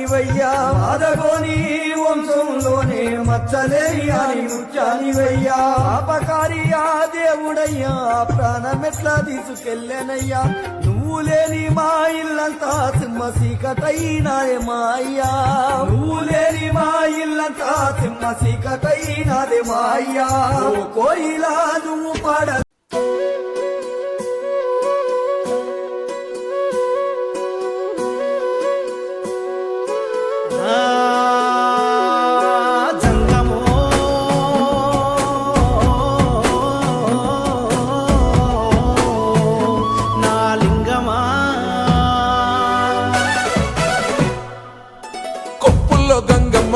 ముత్యానివయ్యా అదగోని వంశంలోనే మచ్చలేని ముత్యానివయ్యా అపకారియా దేవుడయ్యా ప్రాణమెట్లా తీసుకెళ్ళనయ్యా నువ్వు లేని మా ఇల్లంతా సింహ చీకటైనాదే మా అయ్యా నువ్వు లేని మా ఇల్లంతా సింహ చీకటైనాదే మా అయ్యా కోయిలా నువ్వు పాడ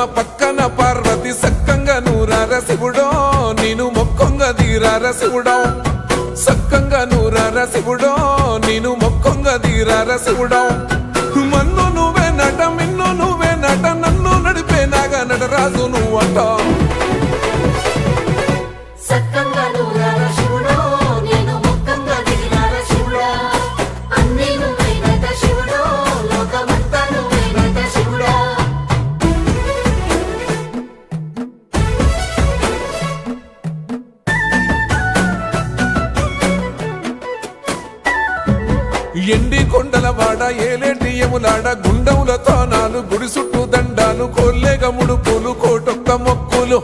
పక్కన పార్వతి సక్కంగా నూరార శివుడో నేను మొక్కంగా తీరార శివుడో సక్కంగా నూరార శివుడో నేను మొక్కంగా తీరార శివుడో మన్ను నువ్వే నట మిన్ను నువ్వే నట నన్ను నడిపే నాగా నటరాజు నువ్వంట ఎండి కొండల వాడ ఏలేటి ఎములాడ గుండములతో నాలు గుడి చుట్టూ దండాలు కోల్లేగా ముడుపులు కోటొక్క మొక్కులు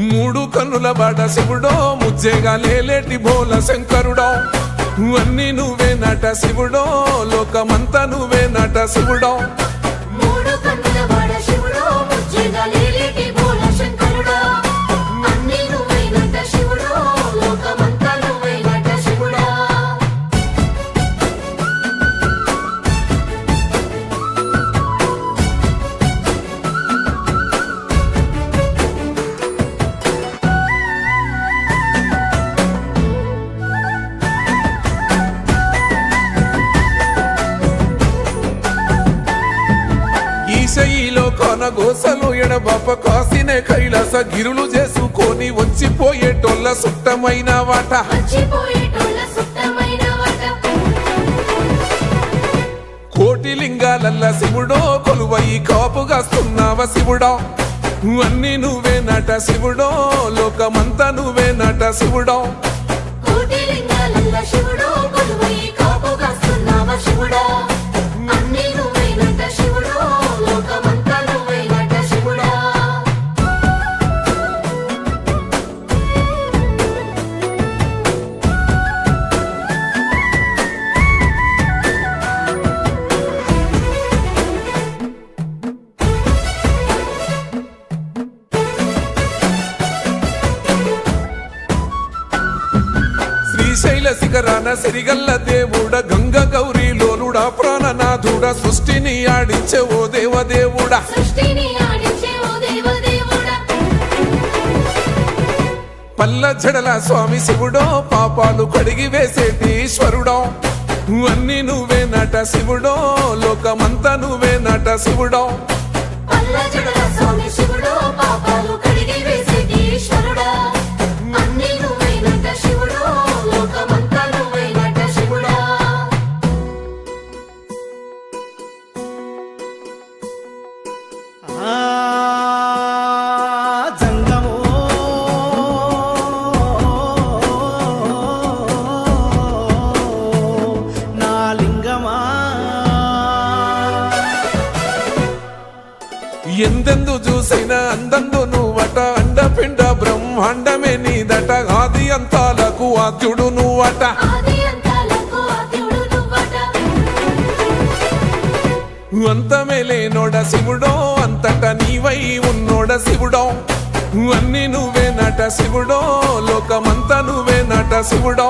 మూడు కన్నుల వాడ శివుడో ముజ్జేగా లేలేటి బోల శంకరుడో అన్ని నువ్వే నట శివుడో లోకమంతా నువ్వే నట శివుడో గోసలు ఎడబాప కాసినే కైలాస గిరులు చేసుకొని వచ్చిపోయేటోళ్ళ సుట్టమైన వాట కోటి లింగాలల్ల శివుడో కొలువయి కాపుగాస్తున్నావ శివుడో అన్ని నువ్వే నట శివుడో లోకమంతా నువ్వే నట శివుడో శ్రీశైల శిఖరాన సిరిగల్ల దేవుడ గంగ గౌరీ లోలుడా ప్రాణనాథుడ సృష్టిని ఆడించే ఓ దేవదేవుడా పల్ల జడల స్వామి శివుడో పాపాలు కడిగి వేసేటి ఈశ్వరుడో అన్ని నువ్వే నట శివుడో లోకమంతా నువ్వే నట శివుడో ఎందెందు చూసైనా అందందు నువ్వట అండపిండ బ్రహ్మాండమే నీదట ఆది అంతాలకు ఆద్యుడు నువ్వట అంతమే లేనోడ శివుడో అంతట నీవై ఉన్నోడ శివుడో అన్ని నువ్వే నట శివుడో లోకమంతా నువ్వే నట శివుడో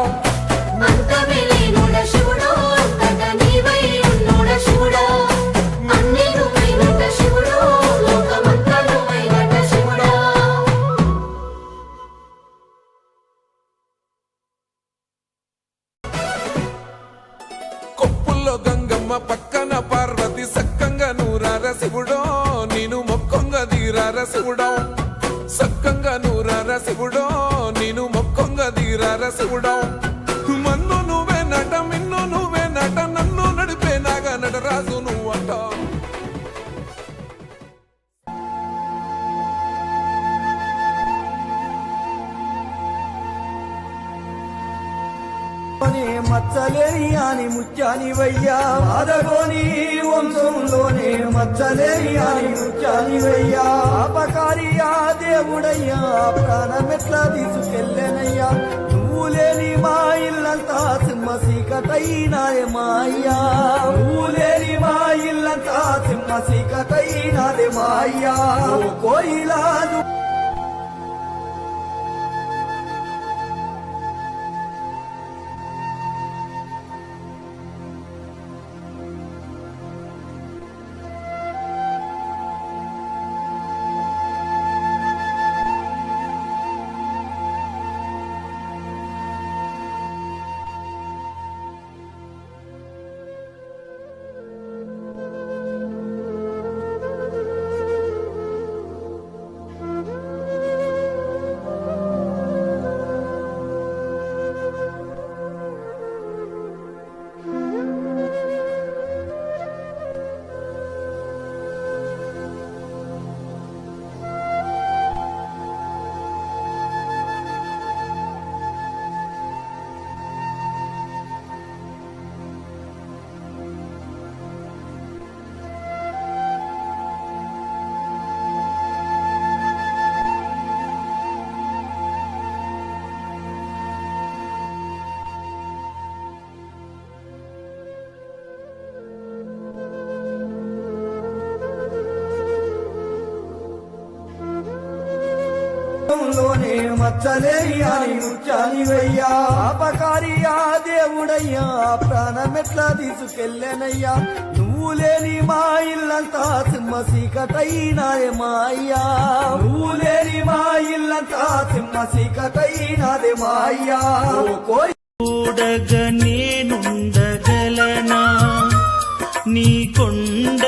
గంగమ్మ పక్కన పార్వతి సక్కంగా నూరార శివుడో నేను మొక్కంగా తీరార శివుడో సక్కంగా నూరార శివుడో నేను మొక్కంగా తీరార శివుడో మన్ను నువ్వే నట మిన్ను నువ్వే నట అని ముత్యానివయ్యా మాదగోని వంశంలోనే మచ్చలేని ముత్యానివయ్యా అపకారి ఆ దేవుడయ్యా ప్రాణమెట్లా తీసుకెళ్ళనయ్యా నువ్వు లేని మా ఇల్లంతా సింహ సీకటైనాదే మాయ్యా నువ్వు లేని మా ఇల్లంతా సింహ సీకటైనాదే మాయ్యా కోయిలా లోనే మచ్చలేని ముత్యానివయ్యా అపకారి ఆ దేవుడయ్యా ప్రాణమెట్లా తీసుకెళ్ళనయ్యా నువ్వు లేని మా ఇల్లంతా సింహ సీకటైనాదే మాయ్యా నువ్వు లేని మా ఇల్లంతా సింహ సీకటైనాదే మాయ్యా చూడగ నేనుండగలనా నీ కొండ